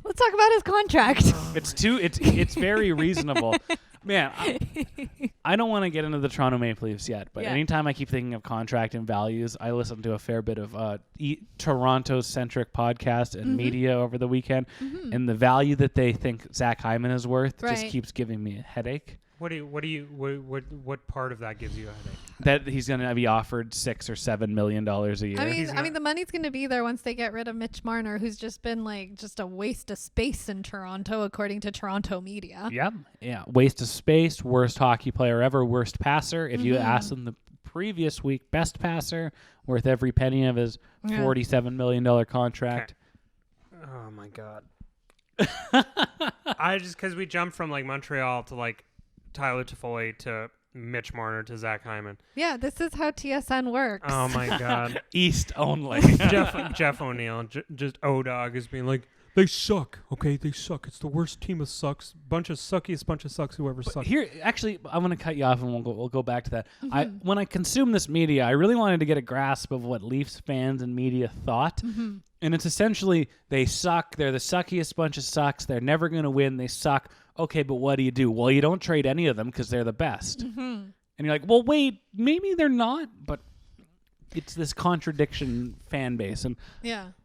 Let's talk about his contract. It's very reasonable. Man, I don't want to get into the Toronto Maple Leafs yet, but anytime I keep thinking of contract and values, I listen to a fair bit of Toronto-centric podcast and media over the weekend, and the value that they think Zach Hyman is worth just keeps giving me a headache. What part of that gives you a headache? That he's going to be offered $6 or $7 million a year. I mean, the money's going to be there once they get rid of Mitch Marner, who's just been like just a waste of space in Toronto, according to Toronto media. Yeah. Waste of space, worst hockey player ever, worst passer. If you asked him the previous week, best passer, worth every penny of his $47 million contract. Okay. Oh my God. Because we jumped from like Montreal to like Tyler Toffoli to Mitch Marner to Zach Hyman. Yeah, this is how TSN works. Oh my God. East only. Jeff O'Neill, just O-Dog is being like, they suck. Okay, they suck. It's the worst team of sucks. Bunch of sucks whoever sucks. Here, actually, I'm going to cut you off and we'll go back to that. When I consumed this media, I really wanted to get a grasp of what Leafs fans and media thought. And it's essentially, they suck. They're the suckiest bunch of sucks. They're never going to win. They suck. Okay, but what do? Well, you don't trade any of them because they're the best. And you're like, well, wait, maybe they're not, but it's this contradiction fan base. And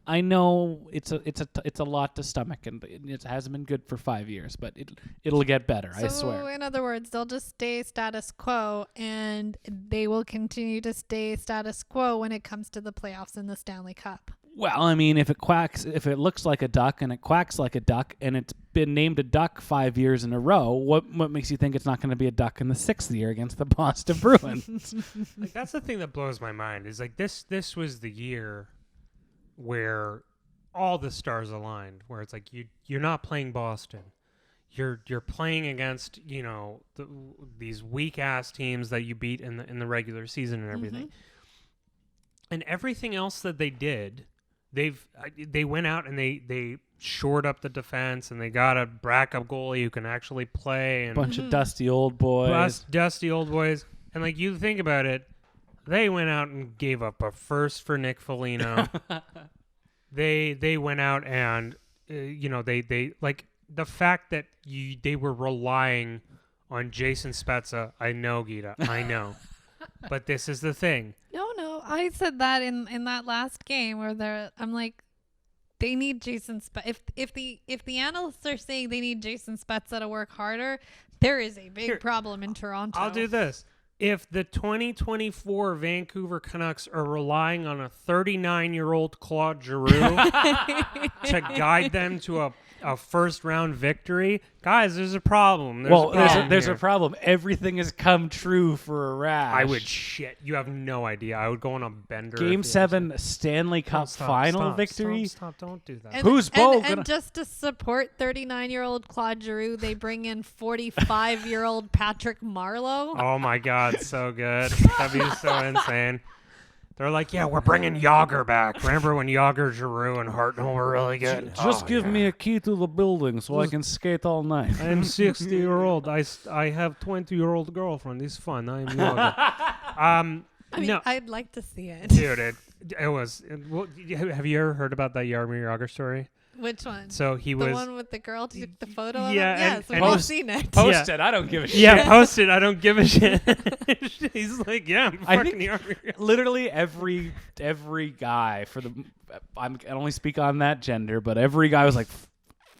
I know it's a lot to stomach, and it hasn't been good for 5 years, but it'll get better, I swear. So in other words, they'll just stay status quo, and they will continue to stay status quo when it comes to the playoffs in the Stanley Cup. Well, I mean, if it looks like a duck and it quacks like a duck and it's been named a duck 5 years in a row, what makes you think it's not going to be a duck in the 6th year against the Boston Bruins? Like, that's the thing that blows my mind is like this was the year where all the stars aligned, where it's like you're not playing Boston. You're playing against, these weak ass teams that you beat in the regular season and everything. And everything else that they did, they went out and they shored up the defense, and they got a backup goalie who can actually play, and bunch of dusty old boys. And like, you think about it, they went out and gave up a first for Nick Foligno. They went out and they like the fact that they were relying on Jason Spezza. I know, Gita, I know. But this is the thing. No, I said that in that last game where I'm like, they need Jason Spezza. If the analysts are saying they need Jason Spezza to work harder, there is a big problem in Toronto. I'll do this. If the 2024 Vancouver Canucks are relying on a 39-year-old Claude Giroux to guide them to a first-round victory, guys, there's a problem. There's a problem. Everything has come true for a Rash. I would shit. You have no idea. I would go on a bender. Game 7 Stanley Cup final victory. Stop. Don't do that. And just to support 39-year-old Claude Giroux, they bring in 45-year-old Patrick Marleau. Oh, my God. So good. That'd be so insane. They're like, yeah, we're bringing Yager back. Remember when Yager, Giroux, and Hartnell were really good? Just give me a key to the building so I can skate all night. I'm 60-year-old. I have 20-year-old girlfriend. It's fun. I'm Yager. No. I'd like to see it. Dude, it was. Have you ever heard about that Jaromir Jagr story? Which one? So he was the one with the girl who took the photo of him? Yeah, we've all seen it. Post it. I don't give a shit. Yeah, post it. I don't give a shit. He's like, yeah, I think literally every guy I can only speak on that gender, but every guy was like,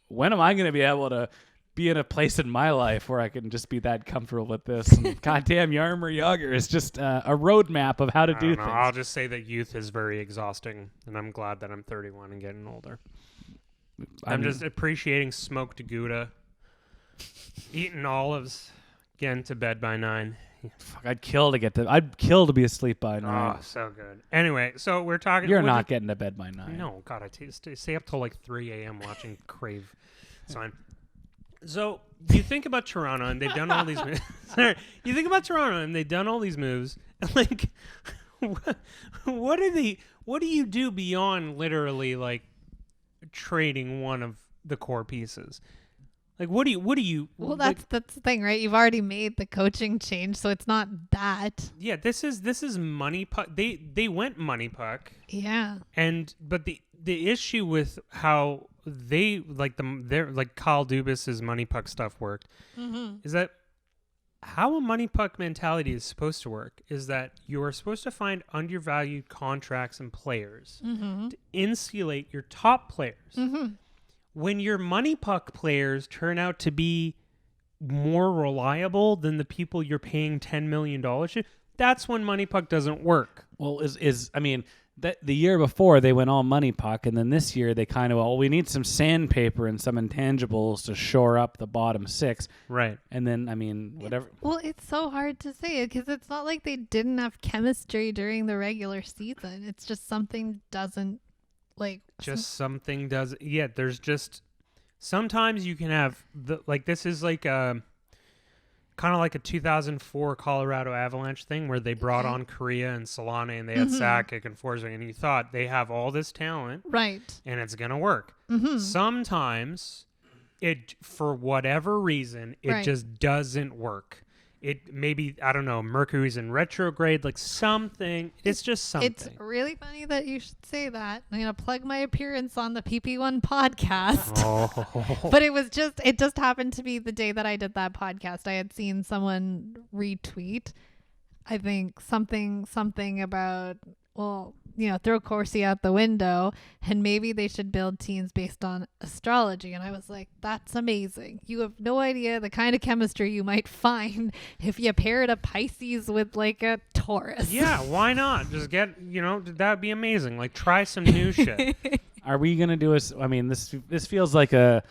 when am I going to be able to be in a place in my life where I can just be that comfortable with this? And goddamn, Jaromir Jagr is just a roadmap of how to do things. I'll just say that youth is very exhausting, and I'm glad that I'm 31 and getting older. I'm just appreciating smoked Gouda, eating olives, getting to bed by 9. Fuck, I'd kill to be asleep by 9. Oh, so good. Anyway, so we're talking. You're not getting to bed by 9. No, God, I stay up till like 3 a.m. watching Crave. It's fine. So you think about Toronto, and they've done all these moves. Sorry, you think about Toronto, and they've done all these moves. And like, what do you do beyond literally like trading one of the core pieces? Like, what do you? Well, that's the thing, right? You've already made the coaching change, so it's not that. Yeah, this is money puck. They went money puck. Yeah. But the issue with how they're like Kyle Dubas's Money Puck stuff worked. Is that how a Money Puck mentality is supposed to work? Is that you are supposed to find undervalued contracts and players to insulate your top players. When your Money Puck players turn out to be more reliable than the people you're paying $10 million to, that's when Money Puck doesn't work. Well, that the year before they went all Money Puck, and then this year they kind of, we need some sandpaper and some intangibles to shore up the bottom six. Right. And then, whatever. Well, it's so hard to say because it's not like they didn't have chemistry during the regular season. It's just something doesn't something does. Yeah, there's just sometimes you can have this is like kind of like a 2004 Colorado Avalanche thing where they brought on Korea and Solana and they had Sakic and Forsberg, and you thought they have all this talent, right? And it's gonna work. Sometimes it, for whatever reason, it just doesn't work. It maybe, I don't know, Mercury's in retrograde, like something. It's just something. It's really funny that you should say that. I'm gonna plug my appearance on the PP1 podcast. But it just happened to be the day that I did that podcast. I had seen someone retweet, I think something about, throw Corsi out the window and maybe they should build teams based on astrology. And I was like, that's amazing. You have no idea the kind of chemistry you might find if you paired a Pisces with like a Taurus. Yeah, why not? Just get, that'd be amazing. Like, try some new shit. Are we going to do this feels like the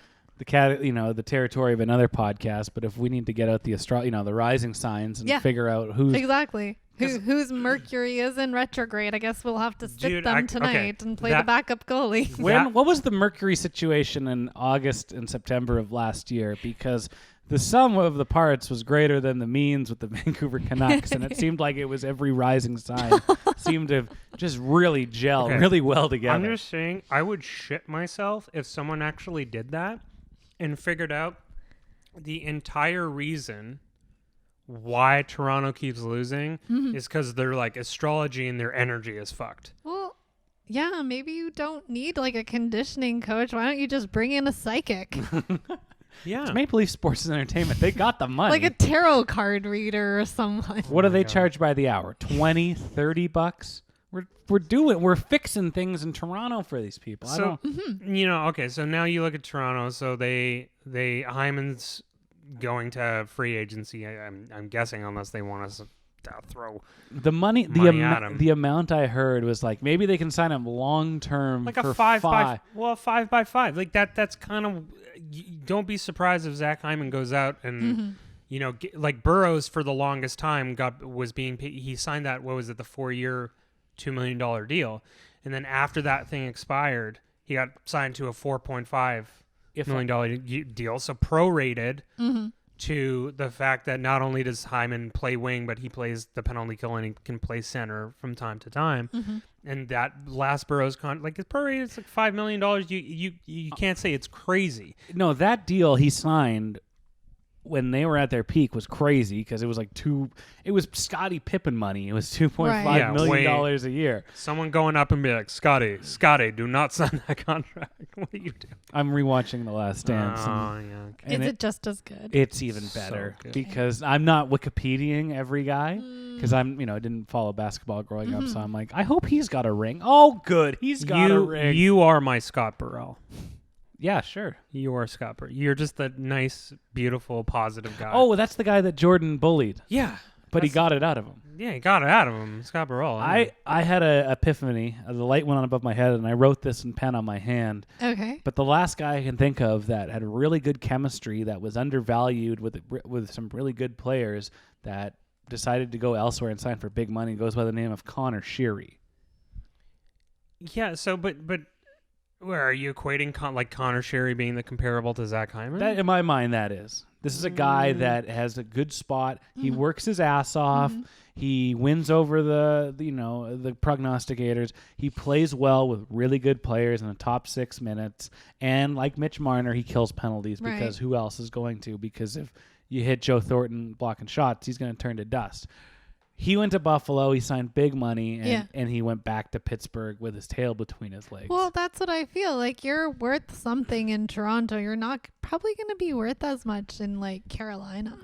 territory of another podcast, but if we need to get out the the rising signs and figure out who's exactly whose Mercury is in retrograde, I guess we'll have to sit them tonight and play the backup goalie. What was the Mercury situation in August and September of last year? Because the sum of the parts was greater than the means with the Vancouver Canucks, and it seemed like it was every rising sign seemed to just really gel really well together. I'm just saying, I would shit myself if someone actually did that and figured out the entire reason why Toronto keeps losing is because they're like astrology and their energy is fucked. Well, yeah, maybe you don't need like a conditioning coach. Why don't you just bring in a psychic? Yeah. It's Maple Leaf Sports and Entertainment. They got the money. Like a tarot card reader or someone. What do they charge by the hour? $20, $30? We're fixing things in Toronto for these people. So, so now you look at Toronto, so Hyman's going to free agency, I'm guessing, unless they want us to throw the money at him. The amount I heard was like maybe they can sign him long term, like a 5x5. Like that's kind of, don't be surprised if Zach Hyman goes out and like Burroughs for the longest time was being paid. He signed that, what was it, the 4-year $2 million deal, and then after that thing expired, he got signed to a $4.5 million deal, so prorated to the fact that not only does Hyman play wing, but he plays the penalty kill and he can play center from time to time. And that last Burroughs it's prorated. It's like $5 million. You can't say it's crazy. No, that deal he signed when they were at their peak was crazy because it was like it was Scottie Pippen money. It was $2.5 million a year. Someone going up and be like, Scotty, do not sign that contract. What are you doing? I'm rewatching The Last Dance. Is it just as good? It's even better because I'm not Wikipediaing every guy because I didn't follow basketball growing up, so I'm like, I hope he's got a ring. Oh, good, he's got a ring. You are my Scott Burrell. Yeah, sure. You are Scott Burrell. You're just a nice, beautiful, positive guy. Oh, that's the guy that Jordan bullied. Yeah. But he got it out of him. Yeah, he got it out of him. Scott Burrell. I had an epiphany. The light went on above my head, and I wrote this in pen on my hand. Okay. But the last guy I can think of that had really good chemistry, that was undervalued with some really good players, that decided to go elsewhere and sign for big money, goes by the name of Connor Sheary. Yeah, so, but where are you equating Connor Sheary being the comparable to Zach Hyman? That, in my mind, that is. This is a guy that has a good spot. He works his ass off. He wins over the prognosticators. He plays well with really good players in the top 6 minutes. And like Mitch Marner, he kills penalties because who else is going to? Because if you hit Joe Thornton blocking shots, he's going to turn to dust. He went to Buffalo. He signed big money, and, Yeah. and he went back to Pittsburgh with his tail between his legs. Well, that's what I feel like. You're worth something in Toronto. You're not probably going to be worth as much in like Carolina.